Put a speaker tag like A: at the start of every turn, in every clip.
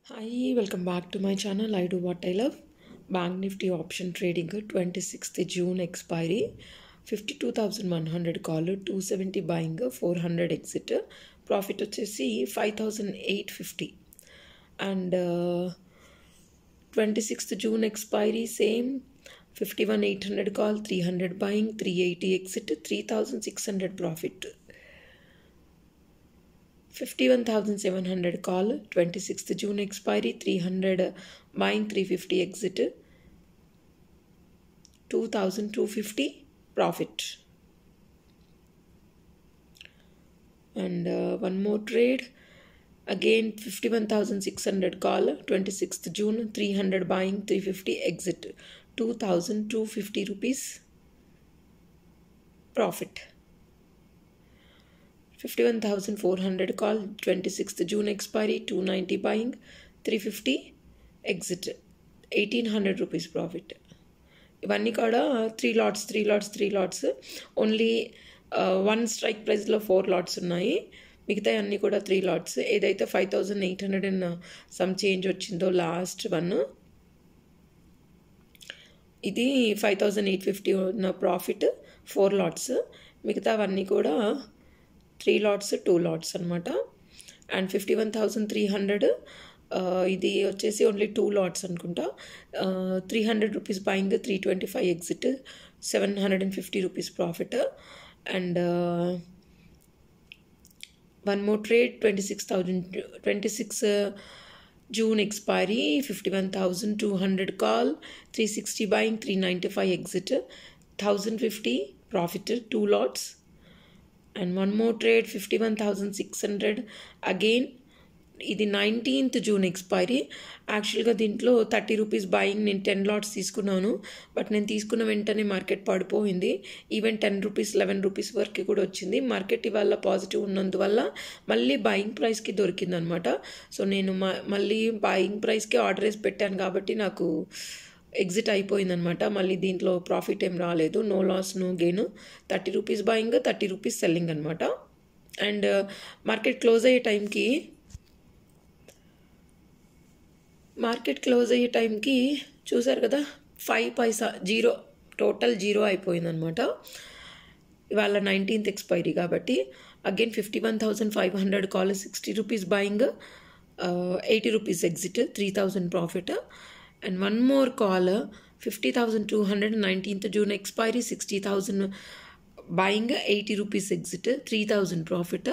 A: Hi, welcome back to my channel. I do what I love. Bank Nifty option trading 26th June expiry 52,100 call 270 buying 400 exit profit వచ్చేసి 5,850 and 26th June expiry same 51,800 call 300 buying 380 exit 3,600 profit 51,700 call 26th June expiry 300 buying 350 exit 2,250 profit and one more trade again 51,600 call 26th June 300 buying 350 exit 2,250 rupees profit 51,400 call 26th June expiry 290 buying 350 exit 1,800 rupees profit ఇవన్నీ కూడా three LADS only one strike ప్రైస్లో 4 LADS ఉన్నాయి మిగతా అన్నీ కూడా 3 LADS ఏదైతే 5,800 and some change వచ్చిందో last one ఇది 5,850 ఉన్న ప్రాఫిట్ 4 లాట్స్ మిగతా అవన్నీ కూడా 3 లాట్స్ 2 లాట్స్ అనమాట అండ్ 51,300 ఇది వచ్చేసి ఓన్లీ 2 లాట్స్ అనుకుంటా 300 rupees buying 325 exit 750 rupees profit and one more trade 26 June expiry 51,200 call 360 buying 395 exit 1,050 profit 2 lots and one more trade 51,600 again ఇది 19th June expiry యాక్చువల్గా దీంట్లో 30 రూపీస్ బయింగ్ నేను 10 LADS తీసుకున్నాను but నేను తీసుకున్న వెంటనే మార్కెట్ పడిపోయింది ఈవెన్ 10 రూపీస్ 11 రూపీస్ వరకు కూడా వచ్చింది మార్కెట్ ఇవాళ పాజిటివ్ ఉన్నందువల్ల మళ్ళీ బయింగ్ ప్రైస్కి దొరికిందనమాట సో నేను మళ్ళీ బయింగ్ ప్రైస్కి ఆర్డర్ వేసి పెట్టాను కాబట్టి నాకు ఎగ్జిట్ అయిపోయిందనమాట మళ్ళీ దీంట్లో ప్రాఫిట్ ఏం రాలేదు no loss no gain 30 rupees buying 30 rupees selling అనమాట అండ్ మార్కెట్ క్లోజ్ అయ్యే టైంకి చూసారు కదా 5 పైసా జీరో టోటల్ జీరో అయిపోయిందనమాట ఇవాళ 19th ఎక్స్పైరీ కాబట్టి again 51,500 call 60 rupees buying 80 rupees exit 3,000 profit and one more call 50,200 19th June expiry 60,000 buying 80 rupees exit 3,000 profit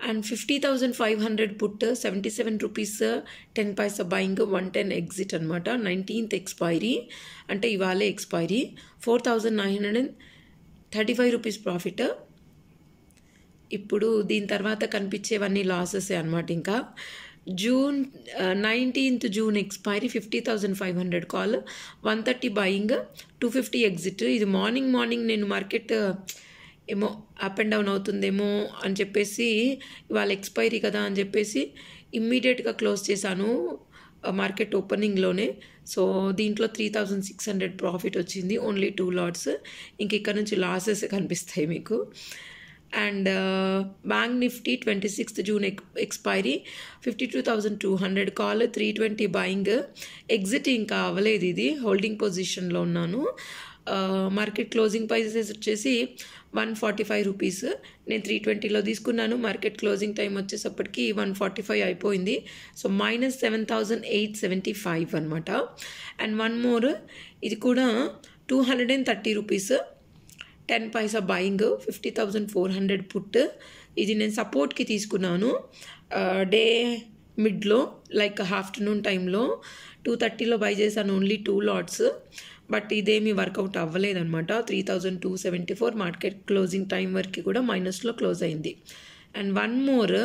A: and 50,500 put 77 rupees 10 paisa buying 110 exit anamata 19th expiry ante ivale expiry 4,935 rupees profit ఇప్పుడు దీని తర్వాత కనిపించేవన్నీ losses అన్నమాట ఇంకా June 19th June expiry 50,500 call 130 buying 250 exit ఇది morning నేను market ఏమో up and down అవుతుందేమో అని చెప్పేసి ఇవాళ ఎక్స్పైరీ కదా అని చెప్పేసి ఇమ్మీడియట్గా క్లోజ్ చేశాను మార్కెట్ ఓపెనింగ్లోనే సో దీంట్లో 3,600 ప్రాఫిట్ వచ్చింది ఓన్లీ 2 లాట్స్ ఇంక ఇక్కడ నుంచి లాసెస్ కనిపిస్తాయి మీకు and bank nifty 26th June expiry 52,200 call 320 buying exit ఇంకా అవ్వలేదు ఇది హోల్డింగ్ పొజిషన్లో ఉన్నాను మార్కెట్ క్లోజింగ్ ప్రైసెస్ వచ్చేసి 145 రూపీస్ నేను 320లో తీసుకున్నాను మార్కెట్ క్లోజింగ్ టైం వచ్చేసప్పటికి 145 అయిపోయింది సో -7,875 అనమాట అండ్ వన్ మోర్ ఇది కూడా 230 రూపీస్ 10 పైసా బయింగ్ 50,400 పుట్ ఇది నేను సపోర్ట్కి తీసుకున్నాను డే మిడ్లో లైక్ ఆఫ్టర్నూన్ టైంలో 230లో బై చేశాను ఓన్లీ 2 లాట్స్ బట్ ఇదేమీ వర్కౌట్ అవ్వలేదన్నమాట 3,274 మార్కెట్ క్లోజింగ్ టైం వరకు కూడా మైనస్లో క్లోజ్ అయింది అండ్ వన్ మోర్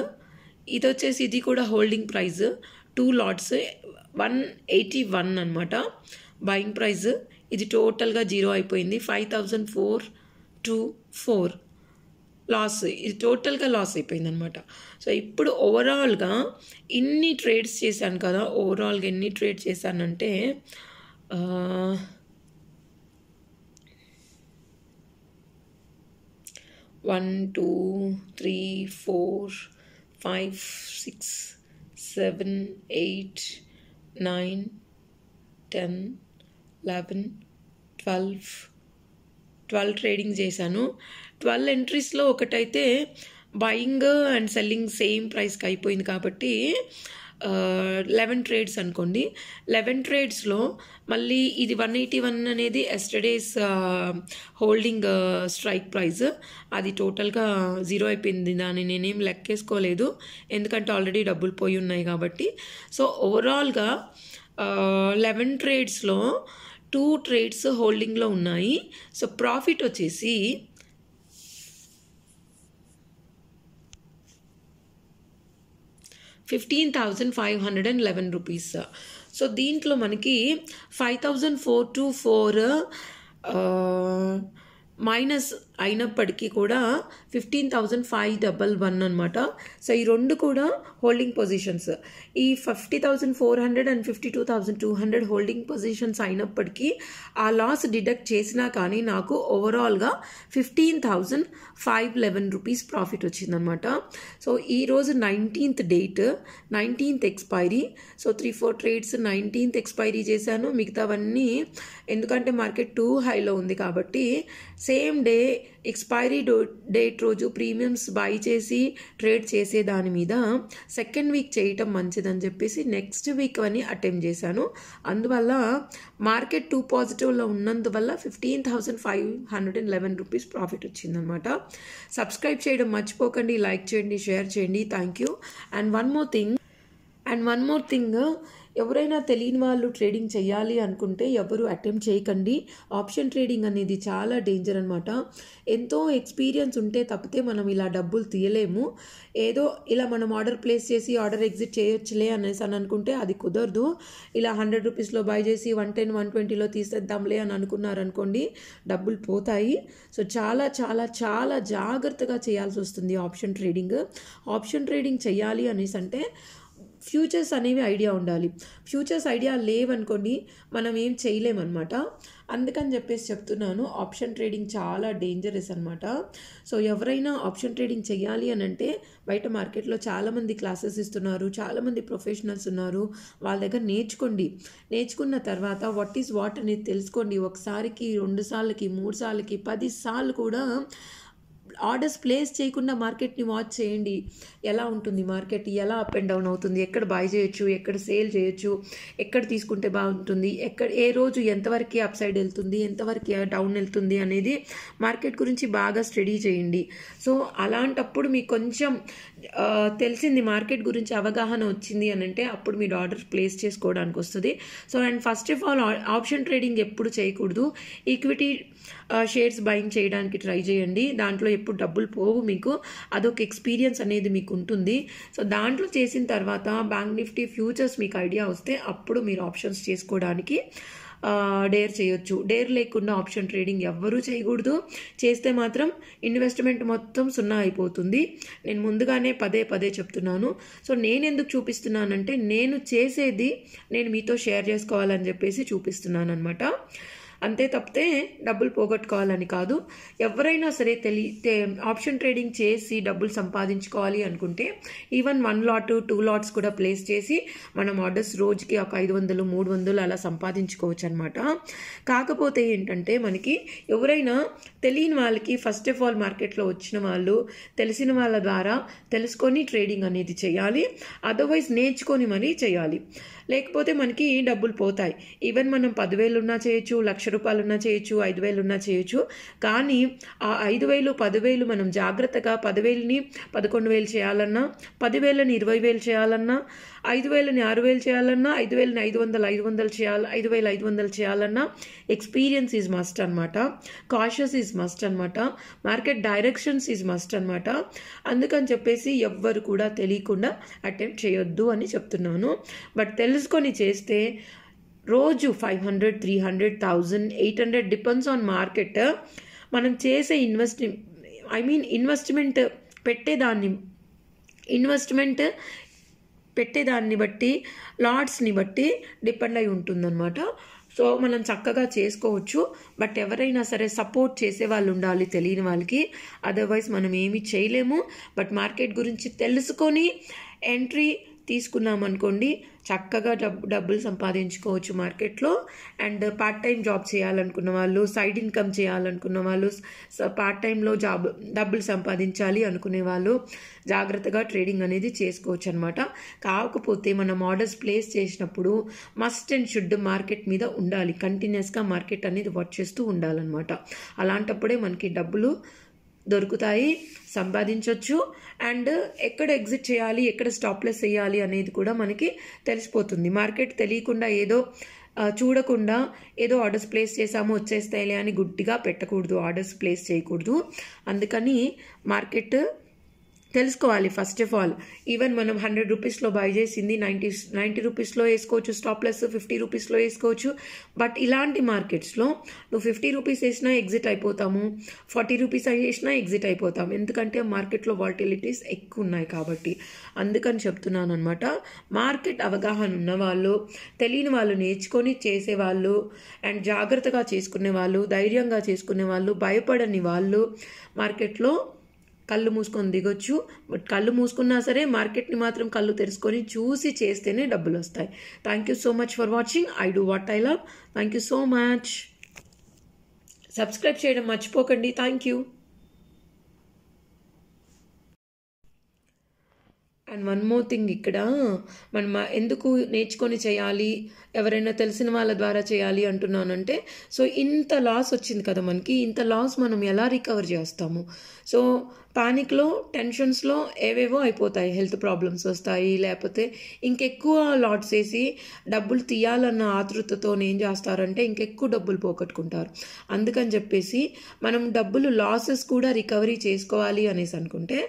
A: ఇది వచ్చేసి ఇది కూడా హోల్డింగ్ ప్రైస్ 2 లాట్స్ 181 అనమాట బయింగ్ ప్రైస్ ఇది టోటల్గా జీరో అయిపోయింది 5,424 లాస్ ఇది టోటల్గా లాస్ అయిపోయింది అనమాట సో ఇప్పుడు ఓవరాల్గా ఇన్ని ట్రేడ్స్ చేశాను కదా ఓవరాల్గా ఎన్ని ట్రేడ్ చేశానంటే 1 2 3 4 5 6 7, 8, 9, 10, 11, 12 ట్రేడింగ్ చేశాను. 12 ఎంట్రీస్లో ఒకటైతే బయింగ్ అండ్ సెల్లింగ్ సేమ్ ప్రైస్కి అయిపోయింది కాబట్టి 11 ట్రేడ్స్ అనుకోండి. 11 ట్రేడ్స్లో మళ్ళీ ఇది 181 అనేది ఎస్టర్డేస్ హోల్డింగ్ స్ట్రైక్ ప్రైస్, అది టోటల్గా 0 అయిపోయింది. దాన్ని నేనేం లెక్కేసుకోలేదు ఎందుకంటే ఆల్రెడీ డబ్బులు పోయి ఉన్నాయి కాబట్టి. సో ఓవరాల్గా 11 ట్రేడ్స్లో 2 ట్రేడ్స్ హోల్డింగ్లో ఉన్నాయి. సో ప్రాఫిట్ వచ్చేసి ₹15,511. సో దీంట్లో మనకి 5,424 మైనస్ అయినప్పటికీ కూడా 15,511 అనమాట. సో ఈ రెండు కూడా హోల్డింగ్ పొజిషన్స్. ఈ 50,400 అండ్ 52,200 హోల్డింగ్ పొజిషన్స్ అయినప్పటికీ ఆ లాస్ డిడక్ట్ చేసినా కానీ నాకు ఓవరాల్గా ₹15,511 ప్రాఫిట్ వచ్చిందనమాట. సో ఈరోజు 19th date, 19th expiry. So 3-4 trades 19th expiry చేశాను. మిగతావన్నీ ఎందుకంటే మార్కెట్ 2 హైలో ఉంది కాబట్టి సేమ్ డే ఎక్స్పైరీ డేట్ రోజు ప్రీమియమ్స్ బై చేసి ట్రేడ్ చేసే దాని మీద సెకండ్ వీక్ చేయటం మంచిదని చెప్పేసి నెక్స్ట్ వీక్ అని అటెంప్ట్ చేశాను. అందువల్ల మార్కెట్ 2 పాజిటివ్లో ఉన్నందువల్ల ₹15,511 ప్రాఫిట్ వచ్చిందనమాట. సబ్స్క్రైబ్ చేయడం మర్చిపోకండి, లైక్ చేయండి, షేర్ చేయండి. Thank you. And one more thing ఎవరైనా తెలియని వాళ్ళు ట్రేడింగ్ చేయాలి అనుకుంటే ఎవరు అటెంప్ట్ చేయకండి. ఆప్షన్ ట్రేడింగ్ అనేది చాలా డేంజర్ అనమాట. ఎంతో ఎక్స్పీరియన్స్ ఉంటే తప్పితే మనం ఇలా డబ్బులు తీయలేము. ఏదో ఇలా మనం ఆర్డర్ ప్లేస్ చేసి ఆర్డర్ ఎగ్జిట్ చేయొచ్చులే అనేసి అని అనుకుంటే అది కుదరదు. ఇలా ₹100లో బై చేసి 110, 120లో తీసేద్దాంలే అని అనుకున్నారనుకోండి, డబ్బులు పోతాయి. సో చాలా చాలా చాలా జాగ్రత్తగా చేయాల్సి వస్తుంది ఆప్షన్ ట్రేడింగ్. ఆప్షన్ ట్రేడింగ్ చేయాలి అనేసి అంటే ఫ్యూచర్స్ అనేవి ఐడియా ఉండాలి. ఫ్యూచర్స్ ఐడియా లేవనుకోండి మనం ఏం చేయలేమన్నమాట. అందుకని చెప్పేసి చెప్తున్నాను, ఆప్షన్ ట్రేడింగ్ చాలా డేంజరస్ అనమాట. సో ఎవరైనా ఆప్షన్ ట్రేడింగ్ చేయాలి అని అంటే బయట మార్కెట్లో చాలామంది క్లాసెస్ ఇస్తున్నారు, చాలామంది ప్రొఫెషనల్స్ ఉన్నారు. వాళ్ళ దగ్గర నేర్చుకోండి. నేర్చుకున్న తర్వాత వాట్ ఈజ్ వాట్ అనేది తెలుసుకోండి. ఒకసారికి 2 సార్లకి 3 సార్లకి 10 సార్లు కూడా ఆర్డర్స్ ప్లేస్ చేయకుండా మార్కెట్ని వాచ్ చేయండి. ఎలా ఉంటుంది మార్కెట్, ఎలా అప్ అండ్ డౌన్ అవుతుంది, ఎక్కడ బై చేయొచ్చు, ఎక్కడ సేల్ చేయొచ్చు, ఎక్కడ తీసుకుంటే బాగుంటుంది, ఏ రోజు ఎంతవరకు అప్ సైడ్ వెళ్తుంది, ఎంతవరకు డౌన్ వెళ్తుంది అనేది మార్కెట్ గురించి బాగా స్టడీ చేయండి. సో అలాంటప్పుడు మీకు కొంచెం తెలిసింది, మార్కెట్ గురించి అవగాహన వచ్చింది అని అంటే అప్పుడు మీరు ఆర్డర్ ప్లేస్ చేసుకోవడానికి వస్తుంది. So and first of all option trading ఎప్పుడు చేయకూడదు. ఈక్విటీ షేర్స్ బయింగ్ చేయడానికి ట్రై చేయండి. దాంట్లో ఎప్పుడు డబ్బులు పోవు మీకు. అదొక ఎక్స్పీరియన్స్ అనేది మీకు ఉంటుంది. సో దాంట్లో చేసిన తర్వాత బ్యాంక్ నిఫ్టీ ఫ్యూచర్స్ మీకు ఐడియా వస్తే అప్పుడు మీరు ఆప్షన్స్ చేసుకోవడానికి డేర్ చేయొచ్చు. డేర్ లేకుండా ఆప్షన్ ట్రేడింగ్ ఎవ్వరూ చేయకూడదు. చేస్తే మాత్రం ఇన్వెస్ట్మెంట్ మొత్తం 0 అయిపోతుంది. నేను ముందుగానే పదే చెప్తున్నాను. సో నేను ఎందుకు చూపిస్తున్నానంటే నేను చేసేది నేను మీతో షేర్ చేసుకోవాలని చెప్పేసి చూపిస్తున్నాను అనమాట. అంతే తప్పితే డబ్బులు పోగొట్టుకోవాలని కాదు. ఎవరైనా సరే ఆప్షన్ ట్రేడింగ్ చేసి డబ్బులు సంపాదించుకోవాలి అనుకుంటే ఈవెన్ 1 lot 2 lots కూడా ప్లేస్ చేసి మనం ఆర్డర్స్ రోజుకి ఒక 500, 300 అలా సంపాదించుకోవచ్చు అనమాట. కాకపోతే ఏంటంటే మనకి ఎవరైనా తెలియని వాళ్ళకి ఫస్ట్ ఆఫ్ ఆల్ మార్కెట్లో వచ్చిన వాళ్ళు తెలిసిన వాళ్ళ ద్వారా తెలుసుకొని ట్రేడింగ్ అనేది చేయాలి. అదర్వైజ్ నేర్చుకొని మరీ చేయాలి. లేకపోతే మనకి డబ్బులు పోతాయి. ఈవెన్ మనం 10,000 ఉన్నా చేయొచ్చు, ₹1,00,000 ఉన్నా చేయొచ్చు, 5,000 ఉన్నా చేయొచ్చు. కానీ ఆ 5,000, 10,000 మనం జాగ్రత్తగా 10,000ని 11,000 చేయాలన్నా, 10,000ని 20,000 చేయాలన్నా, 5,000ని 6,000 చేయాలన్నా, 5,000ని 500 చేయాలి, 5,500 చేయాలన్నా ఎక్స్పీరియన్స్ ఈజ్ మస్ట్ అనమాట. కాషియస్ ఈజ్ మస్ట్ అనమాట. మార్కెట్ డైరెక్షన్స్ ఈజ్ మస్ట్ అనమాట. అందుకని చెప్పేసి ఎవ్వరు కూడా తెలియకుండా అటెంప్ట్ చేయొద్దు అని చెప్తున్నాను. బట్ తెలుసుకొని చేస్తే రోజు 500, 300, 1,000, 800 డిపెండ్స్ ఆన్ మార్కెట్. మనం చేసే ఇన్వెస్ట్మెంట్ పెట్టేదాన్ని బట్టి, లాట్స్ని బట్టి డిపెండ్ అయి ఉంటుందన్నమాట. సో మనం చక్కగా చేసుకోవచ్చు. బట్ ఎవరైనా సరే సపోర్ట్ చేసే వాళ్ళు ఉండాలి తెలియని వాళ్ళకి. అదర్వైజ్ మనం ఏమీ చేయలేము. బట్ మార్కెట్ గురించి తెలుసుకొని ఎంట్రీ తీసుకున్నామనుకోండి చక్కగా డబ్బులు సంపాదించుకోవచ్చు మార్కెట్లో. అండ్ పార్ట్ టైం జాబ్ చేయాలనుకున్న వాళ్ళు, సైడ్ ఇన్కమ్ చేయాలనుకున్న వాళ్ళు, పార్ట్ టైంలో డబ్బులు సంపాదించాలి అనుకునే వాళ్ళు జాగ్రత్తగా ట్రేడింగ్ అనేది చేసుకోవచ్చు అనమాట. కాకపోతే మనం ఆర్డర్స్ ప్లేస్ చేసినప్పుడు మస్ట్ అండ్ షుడ్ మార్కెట్ మీద ఉండాలి, కంటిన్యూస్గా మార్కెట్ అనేది వాచ్ చేస్తూ ఉండాలన్నమాట. అలాంటప్పుడే మనకి డబ్బులు దొరుకుతాయి, సంపాదించవచ్చు. అండ్ ఎక్కడ ఎగ్జిట్ చేయాలి, ఎక్కడ స్టాప్ లాస్ చేయాలి అనేది కూడా మనకి తెలిసిపోతుంది. మార్కెట్ తెలియకుండా ఏదో చూడకుండా ఏదో ఆర్డర్స్ ప్లేస్ చేసాము వచ్చేస్తాయిలే అని గుడ్డిగా పెట్టకూడదు, ఆర్డర్స్ ప్లేస్ చేయకూడదు. అందుకని మార్కెట్ తెలుసుకోవాలి ఫస్ట్ ఆఫ్ ఆల్. ఈవెన్ మనం 100 రూపీస్లో బై చేసింది 90 రూపీస్లో వేసుకోవచ్చు, స్టాప్ లాస్ 50 రూపీస్లో వేసుకోవచ్చు. బట్ ఇలాంటి మార్కెట్స్లో నువ్వు 50 రూపీస్ వేసినా ఎగ్జిట్ అయిపోతాము, 40 రూపీస్ వేసినా ఎగ్జిట్ అయిపోతాము. ఎందుకంటే మార్కెట్లో వాల్టిలిటీస్ ఎక్కువ ఉన్నాయి కాబట్టి. అందుకని చెప్తున్నాను అనమాట. మార్కెట్ అవగాహన ఉన్న వాళ్ళు, తెలియని వాళ్ళు నేర్చుకొని చేసేవాళ్ళు, అండ్ జాగ్రత్తగా చేసుకునే వాళ్ళు, ధైర్యంగా చేసుకునే వాళ్ళు, భయపడని వాళ్ళు మార్కెట్లో కళ్ళు మూసుకొని దిగొచ్చు. బట్ కళ్ళు మూసుకున్నా సరే మార్కెట్ని మాత్రం కళ్ళు తెరుచుకొని చూసి చేస్తేనే డబ్బులు వస్తాయి. Thank you so much for watching. I do what I love. Thank you so much. Subscribe చేయడం మర్చిపోకండి. Thank you. And one more thing, ఇక్కడ మనం ఎందుకు నేర్చుకొని చేయాలి, ఎవరైనా తెలిసిన వాళ్ళ ద్వారా చేయాలి అంటున్నానంటే, సో ఇంత లాస్ వచ్చింది కదా మనకి, ఇంత లాస్ మనం ఎలా రికవర్ చేస్తాము? సో పానిక్లో, టెన్షన్స్లో ఏవేవో అయిపోతాయి, హెల్త్ ప్రాబ్లమ్స్ వస్తాయి, లేకపోతే ఇంకెక్కువ లాట్స్ వేసి డబ్బులు తీయాలన్న ఆతృతతో ఏం చేస్తారంటే ఇంకెక్కువ డబ్బులు పోగొట్టుకుంటారు. అందుకని చెప్పేసి మనం డబ్బులు లాసెస్ కూడా రికవరీ చేసుకోవాలి అనేసి అనుకుంటే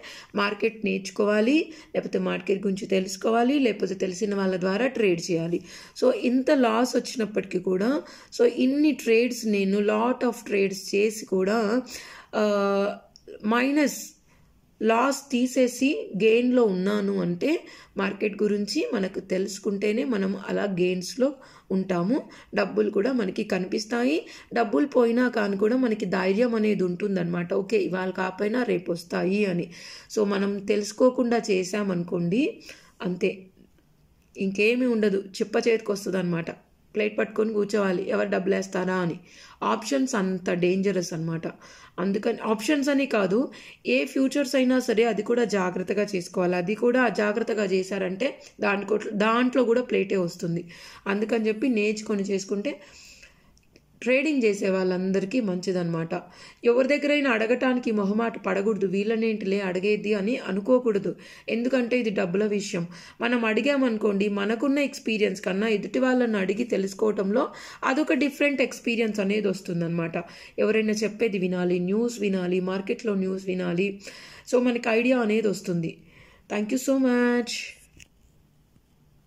A: మార్కెట్ నేర్చుకోవాలి, లేకపోతే మార్కెట్ గురించి తెలుసుకోవాలి, లేకపోతే తెలిసిన వాళ్ళ ద్వారా ట్రేడ్ చేయాలి. సో ఇంత లాస్ వచ్చినప్పటికీ కూడా, సో ఇన్ని ట్రేడ్స్ నేను లాట్ ఆఫ్ ట్రేడ్స్ చేసి కూడా మైనస్ లాస్ తీసేసి గెయిన్లో ఉన్నాను అంటే మార్కెట్ గురించి మనకు తెలుసుకుంటేనే మనం అలా గెయిన్స్లో ఉంటాము. డబ్బులు కూడా మనకి కనిపిస్తాయి. డబ్బులు పోయినా కానీ కూడా మనకి ధైర్యం అనేది ఉంటుందన్నమాట. ఓకే, ఇవాళ కాకపోయినా రేపు వస్తాయి అని. సో మనం తెలుసుకోకుండా చేసామనుకోండి అంతే, ఇంకేమీ ఉండదు, చిప్ప చేతికి వస్తుంది అనమాట. ప్లేట్ పట్టుకొని కూర్చోవాలి, ఎవరు డబ్బులు వేస్తారా అని. ఆప్షన్స్ అంత డేంజరస్ అనమాట. అందుకని ఆప్షన్స్ అని కాదు, ఏ ఫ్యూచర్స్ అయినా సరే అది కూడా జాగ్రత్తగా చేసుకోవాలి. అది కూడా అజాగ్రత్తగా చేశారంటే దాంట్లో కూడా ప్లేటే వస్తుంది. అందుకని చెప్పి నేర్చుకొని చేసుకుంటే ట్రేడింగ్ చేసే వాళ్ళందరికీ మంచిదన్నమాట. ఎవరి దగ్గరైనా అడగటానికి మొహమాట పడకూడదు, వీళ్ళనేంటిలే అడిగేది అని అనుకోకూడదు. ఎందుకంటే ఇది డబ్బుల విషయం. మనం అడిగామనుకోండి, మనకున్న ఎక్స్పీరియన్స్ కన్నా ఎదుటి వాళ్ళని అడిగి తెలుసుకోవటంలో అదొక డిఫరెంట్ ఎక్స్పీరియన్స్ అనేది వస్తుందన్నమాట. ఎవరైనా చెప్పేది వినాలి, న్యూస్ వినాలి, మార్కెట్లో న్యూస్ వినాలి. సో మనకి ఐడియా అనేది వస్తుంది. Thank you so much.